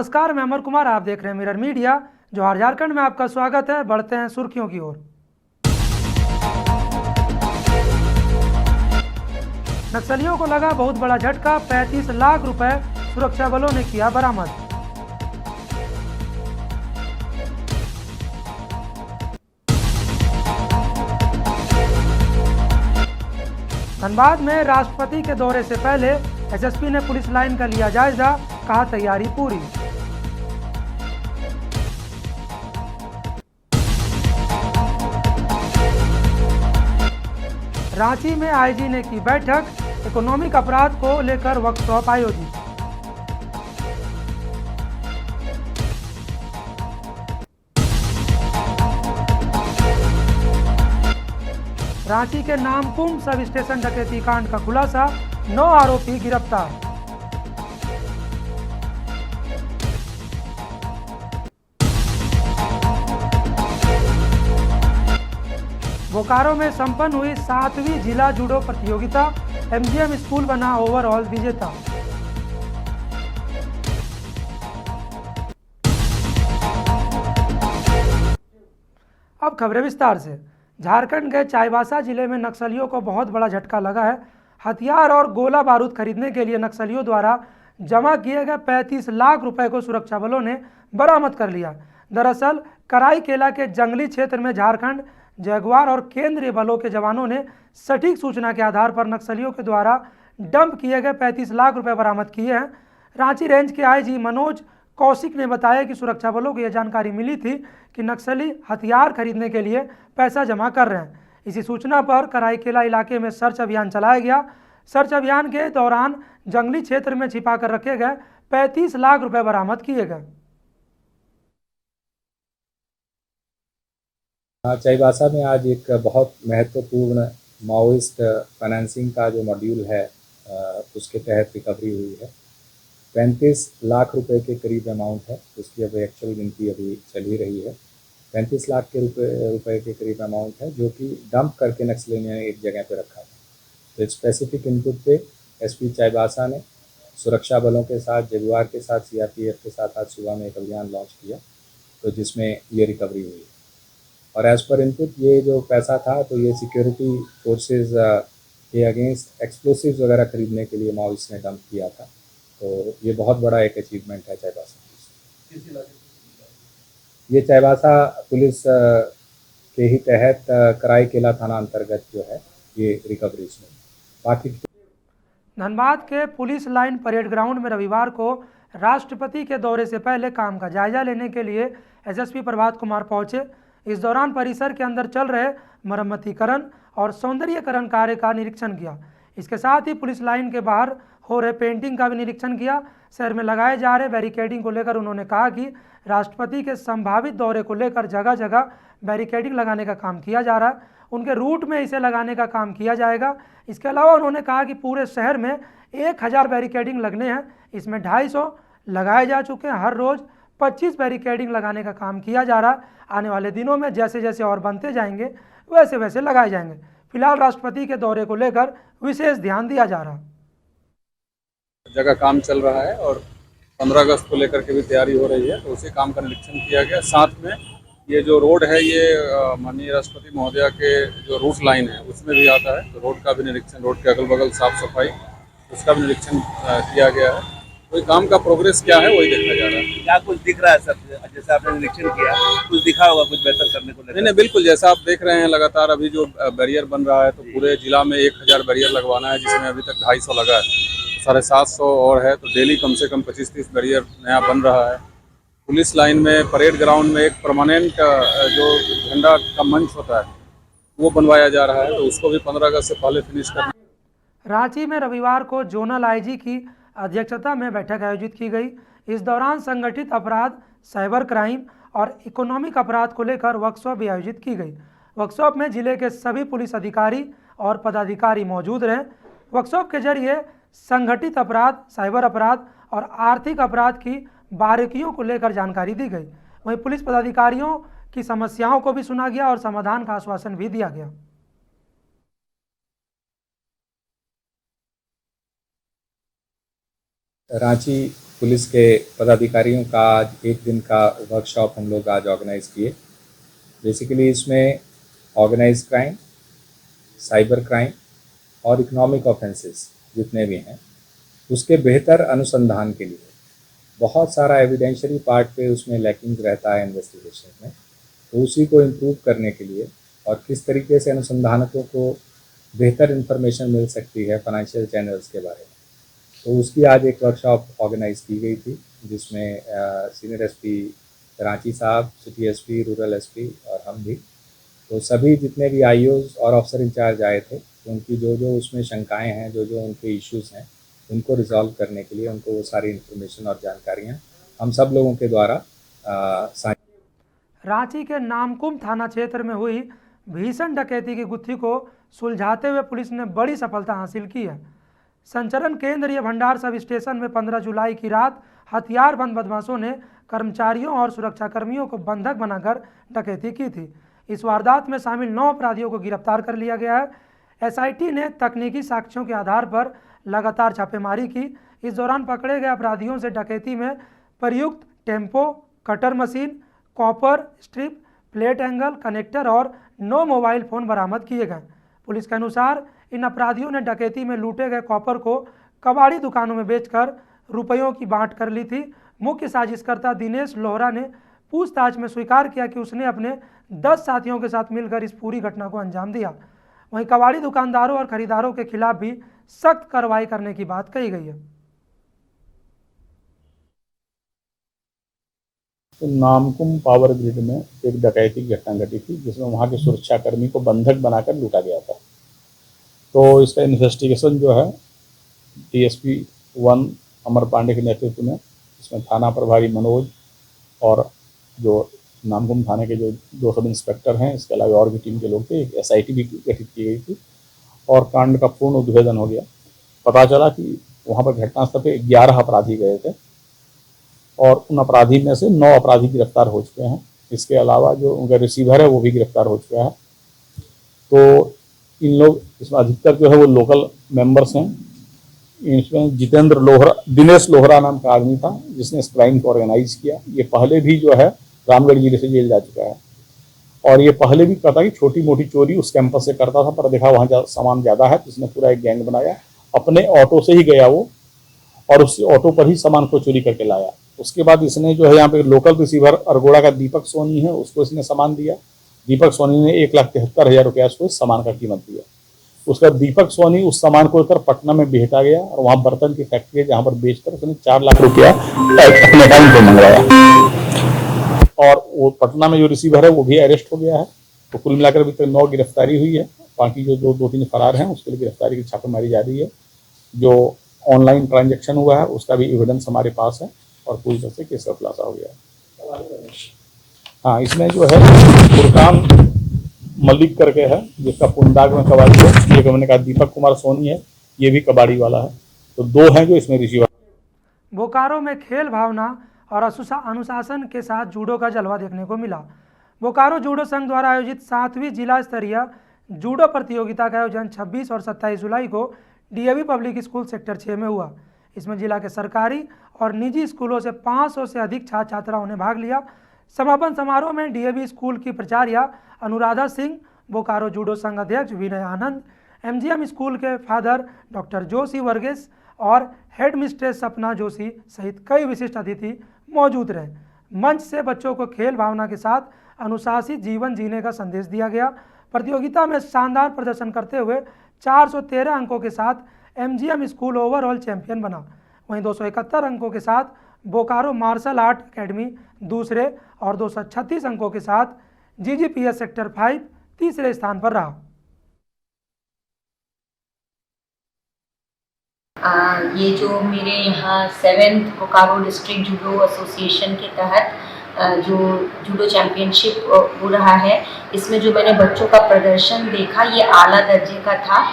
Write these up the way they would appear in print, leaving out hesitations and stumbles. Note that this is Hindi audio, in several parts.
नमस्कार, मैं अमर कुमार। आप देख रहे हैं मिरर मीडिया। जवाहर झारखंड में आपका स्वागत है। बढ़ते हैं सुर्खियों की ओर। नक्सलियों को लगा बहुत बड़ा झटका, 35 लाख रुपए सुरक्षा बलों ने किया बरामद। धनबाद में राष्ट्रपति के दौरे से पहले एसएसपी ने पुलिस लाइन का लिया जायजा, कहा तैयारी पूरी। रांची में आईजी ने की बैठक, इकोनॉमिक अपराध को लेकर वर्कशॉप आयोजित। रांची के नामकुम सब स्टेशन डकैती कांड का खुलासा, 9 आरोपी गिरफ्तार। बोकारो में संपन्न हुई 7वीं जिला जूडो प्रतियोगिता, एमजीएम स्कूल बना ओवरऑल विजेता। अब खबरें विस्तार से। झारखंड के चाईबासा जिले में नक्सलियों को बहुत बड़ा झटका लगा है। हथियार और गोला बारूद खरीदने के लिए नक्सलियों द्वारा जमा किए गए 35 लाख रुपए को सुरक्षा बलों ने बरामद कर लिया। दरअसल कराईकेला के जंगली क्षेत्र में झारखंड जगुआर और केंद्रीय बलों के जवानों ने सटीक सूचना के आधार पर नक्सलियों के द्वारा डंप किए गए 35 लाख रुपए बरामद किए हैं। रांची रेंज के आईजी मनोज कौशिक ने बताया कि सुरक्षा बलों को यह जानकारी मिली थी कि नक्सली हथियार खरीदने के लिए पैसा जमा कर रहे हैं। इसी सूचना पर कराईकेला इलाके में सर्च अभियान चलाया गया। सर्च अभियान के दौरान जंगली क्षेत्र में छिपा कर रखे गए 35 लाख रुपए बरामद किए गए। चाईबासा में आज एक बहुत महत्वपूर्ण माओइस्ट फाइनेंसिंग का जो मॉड्यूल है उसके तहत रिकवरी हुई है। 35 लाख रुपए के करीब अमाउंट है, उसकी अभी एक्चुअल गिनती अभी चल ही रही है। 35 लाख के रुपए के करीब अमाउंट है जो कि डंप करके नक्सलियों ने एक जगह पे रखा था। तो स्पेसिफिक इनपुट पे एसपी चाईबासा ने सुरक्षा बलों के साथ, जगुआर के साथ, सीआरपीएफ के साथ आज सुबह में एक अभियान लॉन्च किया, तो जिसमें ये रिकवरी हुई। और एज पर इनपुट ये जो पैसा था तो ये सिक्योरिटी फोर्सेस के अगेंस्ट एक्सप्लोसिव्स वगैरह खरीदने के लिए माओइस्ट ने डंप किया था। तो ये बहुत बड़ा एक अचीवमेंट है चाईबासा। ये चाईबासा पुलिस के ही तहत कराईकेला थाना अंतर्गत जो है ये रिकवरी में। बाकी धनबाद के पुलिस लाइन परेड ग्राउंड में रविवार को राष्ट्रपति के दौरे से पहले काम का जायजा लेने के लिए एसएसपी प्रभात कुमार पहुंचे। इस दौरान परिसर के अंदर चल रहे मरम्मतीकरण और सौंदर्यीकरण कार्य का निरीक्षण किया। इसके साथ ही पुलिस लाइन के बाहर हो रहे पेंटिंग का भी निरीक्षण किया। शहर में लगाए जा रहे बैरिकेडिंग को लेकर उन्होंने कहा कि राष्ट्रपति के संभावित दौरे को लेकर जगह जगह बैरिकेडिंग लगाने का काम किया जा रहा है। उनके रूट में इसे लगाने का काम किया जाएगा। इसके अलावा उन्होंने कहा कि पूरे शहर में 1000 बैरिकेडिंग लगने हैं, इसमें 250 लगाए जा चुके हैं। हर रोज़ 25 बैरिकेडिंग लगाने का काम किया जा रहा है। आने वाले दिनों में जैसे जैसे और बनते जाएंगे वैसे वैसे लगाए जाएंगे। फिलहाल राष्ट्रपति के दौरे को लेकर विशेष ध्यान दिया जा रहा है। जगह काम चल रहा है और 15 अगस्त को लेकर के भी तैयारी हो रही है, तो उसी काम का निरीक्षण किया गया। साथ में ये जो रोड है ये माननीय राष्ट्रपति महोदया के जो रूट लाइन है उसमें भी आता है, तो रोड का भी निरीक्षण, रोड के अगल बगल साफ सफाई उसका भी निरीक्षण किया गया है। कोई काम का प्रोग्रेस क्या है वही देखा जा रहा है। क्या कुछ दिख रहा है सर, जैसा आपने निरीक्षण किया कुछ दिखा होगा कुछ बेहतर करने को? नहीं, बिल्कुल जैसा आप देख रहे हैं लगातार अभी जो बैरियर बन रहा है, तो पूरे जिला में 1000 बैरियर लगवाना है, जिसमें अभी तक 250 लगा है, 750 और है, तो डेली कम से कम 25-30 बैरियर नया बन रहा है। पुलिस लाइन में परेड ग्राउंड में एक परमानेंट जो झंडा का मंच होता है वो बनवाया जा रहा है, तो उसको भी 15 अगस्त से पहले फिनिश करना। रांची में रविवार को जोनल आईजी की अध्यक्षता में बैठक आयोजित की गई। इस दौरान संगठित अपराध, साइबर क्राइम और इकोनॉमिक अपराध को लेकर वर्कशॉप भी आयोजित की गई। वर्कशॉप में जिले के सभी पुलिस अधिकारी और पदाधिकारी मौजूद रहे। वर्कशॉप के जरिए संगठित अपराध, साइबर अपराध और आर्थिक अपराध की बारीकियों को लेकर जानकारी दी गई। वहीं पुलिस पदाधिकारियों की समस्याओं को भी सुना गया और समाधान का आश्वासन भी दिया गया। रांची पुलिस के पदाधिकारियों का आज एक दिन का वर्कशॉप हम लोग आज ऑर्गेनाइज किए। बेसिकली इसमें ऑर्गेनाइज क्राइम, साइबर क्राइम और इकोनॉमिक ऑफेंसेस जितने भी हैं उसके बेहतर अनुसंधान के लिए बहुत सारा एविडेंशियरी पार्ट पे उसमें लैकिंग रहता है इन्वेस्टिगेशन में, तो उसी को इम्प्रूव करने के लिए और किस तरीके से अनुसंधानकों को बेहतर इन्फॉर्मेशन मिल सकती है फाइनेंशियल चैनल्स के बारे में, तो उसकी आज एक वर्कशॉप ऑर्गेनाइज की गई थी जिसमें सीनियर एसपी रांची साहब, सिटी एसपी, रूरल एसपी और हम भी, तो सभी जितने भी आईओज और ऑफिसर इंचार्ज आए थे, तो उनकी जो उसमें शंकाएं हैं, जो उनके इश्यूज़ हैं, उनको रिजॉल्व करने के लिए उनको वो सारी इन्फॉर्मेशन और जानकारियाँ हम सब लोगों के द्वारा रांची के नामकुम थाना क्षेत्र में हुई भीषण डकैती की गुत्थी को सुलझाते हुए पुलिस ने बड़ी सफलता हासिल की है। संचरण केंद्रीय भंडार सब स्टेशन में 15 जुलाई की रात हथियारबंद बदमाशों ने कर्मचारियों और सुरक्षाकर्मियों को बंधक बनाकर डकैती की थी। इस वारदात में शामिल 9 अपराधियों को गिरफ्तार कर लिया गया है। एसआईटी ने तकनीकी साक्ष्यों के आधार पर लगातार छापेमारी की। इस दौरान पकड़े गए अपराधियों से डकैती में प्रयुक्त tempo, cutter machine, copper strip, plate angle, connector और 9 मोबाइल फ़ोन बरामद किए गए। पुलिस के अनुसार इन अपराधियों ने डकैती में लूटे गए कॉपर को कबाड़ी दुकानों में बेचकर रुपयों की बांट कर ली थी। मुख्य साजिशकर्ता दिनेश लोहरा ने पूछताछ में स्वीकार किया कि उसने अपने 10 साथियों के साथ मिलकर इस पूरी घटना को अंजाम दिया। वहीं कबाड़ी दुकानदारों और खरीदारों के खिलाफ भी सख्त कार्रवाई करने की बात कही गई है। तो नामकुम पावर ग्रिड में एक डकैती की घटना घटी थी जिसमें वहाँ के सुरक्षाकर्मी को बंधक बनाकर लूटा गया था। तो इसका इन्वेस्टिगेशन जो है डीएसपी 1 अमर पांडे के नेतृत्व में, इसमें थाना प्रभारी मनोज और जो नामकुम थाने के जो 2 सब इंस्पेक्टर हैं, इसके अलावा और भी टीम के लोग थे, एक एसआईटी भी गठित की गई थी और कांड का पूर्ण उद्भेदन हो गया। पता चला कि वहाँ पर घटनास्थल पे 11 अपराधी गए थे और उन अपराधी में से 9 अपराधी गिरफ्तार हो चुके हैं। इसके अलावा जो उनका रिसीवर है वो भी गिरफ्तार हो चुका है। तो इन लोग इसमें अधिकतर जो है वो लोकल मेंबर्स हैं। इसमें जितेंद्र लोहरा, दिनेश लोहरा नाम का आदमी था जिसने इस क्राइम को ऑर्गेनाइज किया। ये पहले भी जो है रामगढ़ जिले से जेल जा चुका है और ये पहले भी कहता कि छोटी मोटी चोरी उस कैंपस से करता था, पर देखा वहाँ सामान ज़्यादा है तो इसने पूरा एक गैंग बनाया। अपने ऑटो से ही गया वो और उस ऑटो पर ही सामान को चोरी करके लाया। उसके बाद इसने जो है यहाँ पे लोकल रिसीवर अरगोड़ा का दीपक सोनी है, उसको इसने सामान दिया। दीपक सोनी ने 1,73,000 रुपया उसको इस सामान का कीमत दिया। उसका दीपक सोनी उस सामान को लेकर पटना में भेजा गया और वहाँ बर्तन की फैक्ट्री है जहाँ पर बेचकर उसने 4 लाख रुपया अपने अकाउंट में मंगवाया और वो पटना में जो रिसीवर है वो भी अरेस्ट हो गया है। तो कुल मिलाकर अभी तक 9 गिरफ्तारी हुई है। बाकी जो 2-3 फरार हैं उसके लिए गिरफ्तारी की छापेमारी जारी है। जो ऑनलाइन ट्रांजेक्शन हुआ है उसका भी एविडेंस हमारे पास है और पूरी तरह से केस का खुलासा हो गया है। हाँ, इसमें जो है फुरकान मलिक करके है जिसका पुंदाग में कबाड़ी है। एक हमने कहा दीपक कुमार सोनी है, ये भी कबाड़ी वाला है। तो 2 हैं जो इसमें रिसीवर। बोकारो में खेल भावना और अनुशासन के साथ जूडो का जलवा देखने को मिला। बोकारो जूडो संघ द्वारा आयोजित 7वीं जिला स्तरीय जूडो प्रतियोगिता का आयोजन 26 और 27 जुलाई को डीएवी पब्लिक स्कूल सेक्टर 6 में हुआ। इसमें जिला के सरकारी और निजी स्कूलों से 500 से अधिक छात्र छात्राओं ने भाग लिया। समापन समारोह में डीएवी स्कूल की प्राचार्य अनुराधा सिंह, बोकारो जूडो संघ अध्यक्ष विनय आनंद, एमजीएम स्कूल के फादर डॉक्टर जोशी वर्गेश और हेड मिस्ट्रेस सपना जोशी सहित कई विशिष्ट अतिथि मौजूद रहे। मंच से बच्चों को खेल भावना के साथ अनुशासित जीवन जीने का संदेश दिया गया। प्रतियोगिता में शानदार प्रदर्शन करते हुए 413 अंकों के साथ एमजीएम स्कूल ओवरऑल चैंपियन बना। वहीं 271 अंकों के साथ बोकारो मार्शल आर्ट एकेडमी दूसरे और 236 अंकों के साथ जीजीपीएस सेक्टर 5 तीसरे स्थान पर रहा। ये जो मेरे यहाँ 7th Bokaro district judo association के तहत जो जूडो चैम्पियनशिप हो रहा है, इसमें जो मैंने बच्चों का प्रदर्शन देखा ये आला दर्जे का था।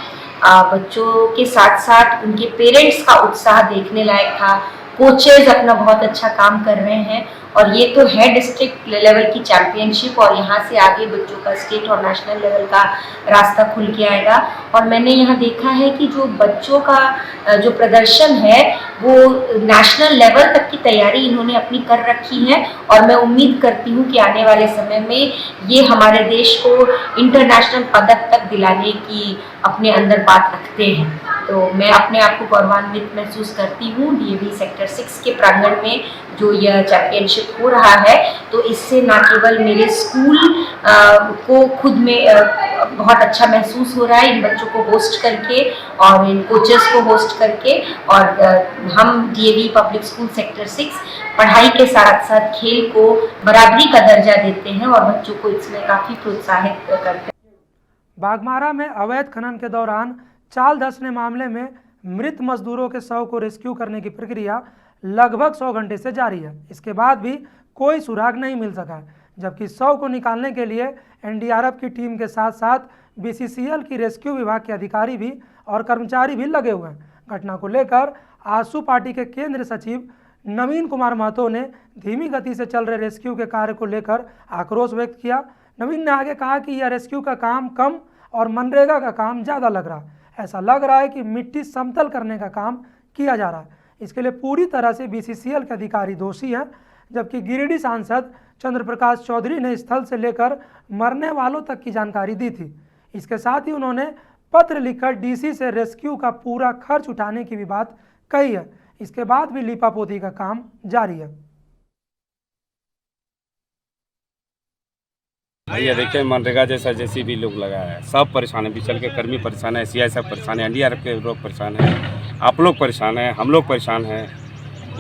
बच्चों के साथ साथ उनके पेरेंट्स का उत्साह देखने लायक था। कोचेज अपना बहुत अच्छा काम कर रहे हैं और ये तो है डिस्ट्रिक्ट लेवल की चैंपियनशिप और यहाँ से आगे बच्चों का स्टेट और नेशनल लेवल का रास्ता खुल के आएगा। और मैंने यहाँ देखा है कि जो बच्चों का जो प्रदर्शन है वो नेशनल लेवल तक की तैयारी इन्होंने अपनी कर रखी है और मैं उम्मीद करती हूँ कि आने वाले समय में ये हमारे देश को इंटरनेशनल पदक तक दिलाने की अपने अंदर बात रखते हैं। तो मैं अपने आप को गौरवान्वित महसूस करती हूँ। डीएवी सेक्टर 6 के प्रांगण में जो यह चैंपियनशिप हो रहा है तो इससे न केवल मेरे स्कूल को खुद में बहुत अच्छा महसूस हो रहा है इन बच्चों को होस्ट करके और इन कोचेस को होस्ट करके, और हम डीएवी पब्लिक स्कूल सेक्टर 6 पढ़ाई के साथ साथ खेल को बराबरी का दर्जा देते हैं और बच्चों को इसमें काफ़ी प्रोत्साहित करते हैं। बाघमारा में अवैध खनन के दौरान चाल धंसने मामले में मृत मजदूरों के शव को रेस्क्यू करने की प्रक्रिया लगभग 100 घंटे से जारी है। इसके बाद भी कोई सुराग नहीं मिल सका है, जबकि शव को निकालने के लिए एनडीआरएफ की टीम के साथ साथ बीसीसीएल की रेस्क्यू विभाग के अधिकारी भी और कर्मचारी भी लगे हुए हैं। घटना को लेकर आजसू पार्टी के केंद्रीय सचिव नवीन कुमार महतो ने धीमी गति से चल रहे रेस्क्यू के कार्य को लेकर आक्रोश व्यक्त किया। नवीन ने आगे कहा कि यह रेस्क्यू का काम कम और मनरेगा का काम ज़्यादा लग रहा है। ऐसा लग रहा है कि मिट्टी समतल करने का काम किया जा रहा है। इसके लिए पूरी तरह से बीसीसीएल के अधिकारी दोषी हैं, जबकि गिरिडीह सांसद चंद्र प्रकाश चौधरी ने स्थल से लेकर मरने वालों तक की जानकारी दी थी। इसके साथ ही उन्होंने पत्र लिखकर डीसी से रेस्क्यू का पूरा खर्च उठाने की भी बात कही है। इसके बाद भी लीपापोती का काम जारी है। भैया देखिए, मनरेगा जैसा जेसीबी लोग लगाया है, सब परेशान है, बिचल के कर्मी परेशान है, सीआई सब परेशान है, एनडीआरएफ के लोग परेशान है, आप लोग परेशान हैं, हम लोग परेशान हैं।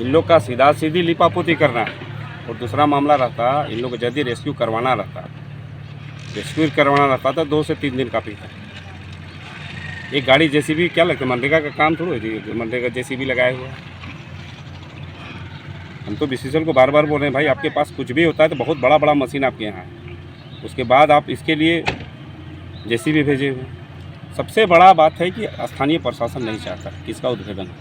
इन लोग का सीधा सीधी लिपापोती करना है। और दूसरा मामला रहता, इन लोग को यदि रेस्क्यू करवाना रहता तो 2 से 3 दिन काफ़ी था। एक गाड़ी जेसीबी क्या लगता है, मनरेगा का काम थोड़ा है, मनरेगा जेसीबी लगाए हुआ है। हम तो बीसीसीएल को बार बार बोल रहे हैं, भाई आपके पास कुछ भी होता है तो बहुत बड़ा बड़ा मशीन आपके यहाँ है, उसके बाद आप इसके लिए जेसीबी भेजे हुए। सबसे बड़ा बात है कि स्थानीय प्रशासन नहीं चाहता कि इसका उद्भेदन हो,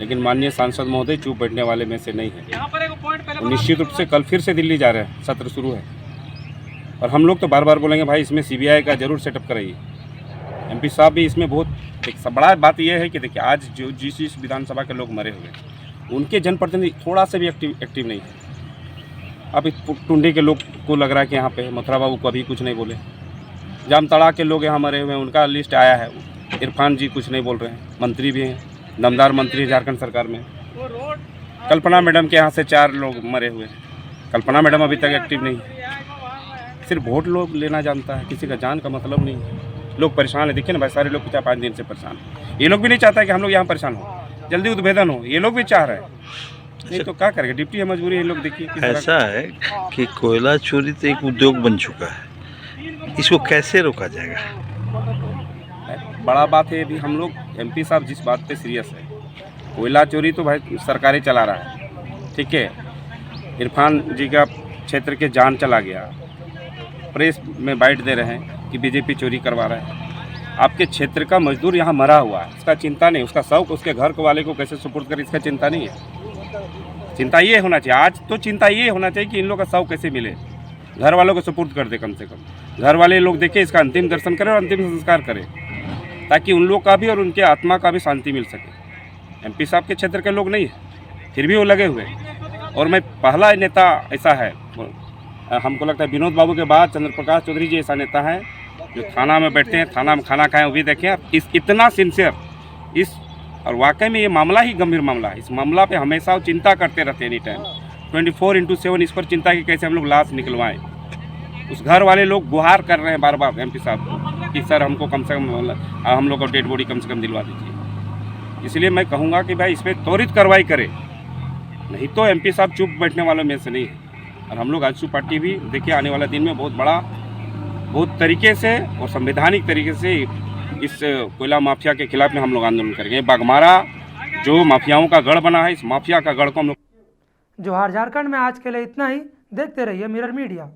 लेकिन माननीय सांसद महोदय चुप बैठने वाले में से नहीं है। निश्चित रूप से कल फिर से दिल्ली जा रहे हैं, सत्र शुरू है, और हम लोग तो बार बार बोलेंगे भाई इसमें सीबीआई का जरूर सेटअप कराइए। एमपी साहब भी इसमें बहुत एक बड़ा बात यह है कि देखिए आज जो जिस विधानसभा के लोग मरे हुए उनके जनप्रतिनिधि थोड़ा सा भी एक्टिव नहीं है। अब इस टुंडी के लोग को लग रहा है कि यहाँ पे मथुरा बाबू को अभी कुछ नहीं बोले, जामताड़ा के लोग यहाँ मरे हुए हैं, उनका लिस्ट आया है, इरफान जी कुछ नहीं बोल रहे हैं, मंत्री भी हैं, दमदार मंत्री झारखंड सरकार में। कल्पना मैडम के यहाँ से 4 लोग मरे हुए हैं, कल्पना मैडम अभी तक एक्टिव नहीं है। सिर्फ वोट लोग लेना जानता है, किसी का जान का मतलब नहीं है। लोग परेशान है, देखिए ना भाई, सारे लोग 4-5 दिन से परेशान हैं। ये लोग भी नहीं चाहता कि हम लोग यहाँ परेशान हो, जल्दी उद्भेदन हो, ये लोग भी चाह रहे हैं, नहीं तो क्या करेंगे, डिप्टी है, मजबूरी है। लोग देखिए ऐसा है कि कोयला चोरी तो एक उद्योग बन चुका है, इसको कैसे रोका जाएगा? बड़ा बात है, अभी हम लोग एमपी साहब जिस बात पे सीरियस है, कोयला चोरी तो भाई सरकारें चला रहा है, ठीक है। इरफान जी का क्षेत्र के जान चला गया, प्रेस में बाइट दे रहे हैं कि बीजेपी चोरी करवा रहा है। आपके क्षेत्र का मजदूर यहाँ मरा हुआ है, इसका चिंता नहीं, उसका शव उसके घर वाले को कैसे सुपुर्द करे, इसका चिंता नहीं है। चिंता ये होना चाहिए, आज तो चिंता ये होना चाहिए कि इन लोग का शव कैसे मिले, घर वालों को सुपुर्द कर दे, कम से कम घर वाले लोग देखें, इसका अंतिम दर्शन करें और अंतिम संस्कार करें, ताकि उन लोग का भी और उनके आत्मा का भी शांति मिल सके। एमपी साहब के क्षेत्र के लोग नहीं है, फिर भी वो लगे हुए। और मैं पहला नेता ऐसा है, हमको लगता है विनोद बाबू के बाद चंद्र प्रकाश चौधरी जी ऐसा नेता है जो थाना में बैठते हैं, थाना में खाना खाएं, वो भी देखें, इतना सिंसियर इस, और वाकई में ये मामला ही गंभीर मामला है। इस मामला पे हमेशा वो चिंता करते रहते हैं, एनी टाइम 24/7 इस पर चिंता की कैसे हम लोग लाश निकलवाएं। उस घर वाले लोग गुहार कर रहे हैं बार बार एमपी साहब को कि सर हमको कम से कम हम लोग को डेड बॉडी कम से कम दिलवा दीजिए। इसलिए मैं कहूँगा कि भाई इस पर त्वरित कार्रवाई करें, नहीं तो एमपी साहब चुप बैठने वालों में से नहीं है। और हम लोग आजसू पार्टी भी देखिए आने वाले दिन में बहुत तरीके से और संवैधानिक तरीके से इस कोयला माफिया के खिलाफ में हम लोग आंदोलन करेंगे। बाघमारा जो माफियाओं का गढ़ बना है, इस माफिया का गढ़ को हम लोग। जोहार झारखंड में आज के लिए इतना ही। देखते रहिए मिरर मीडिया।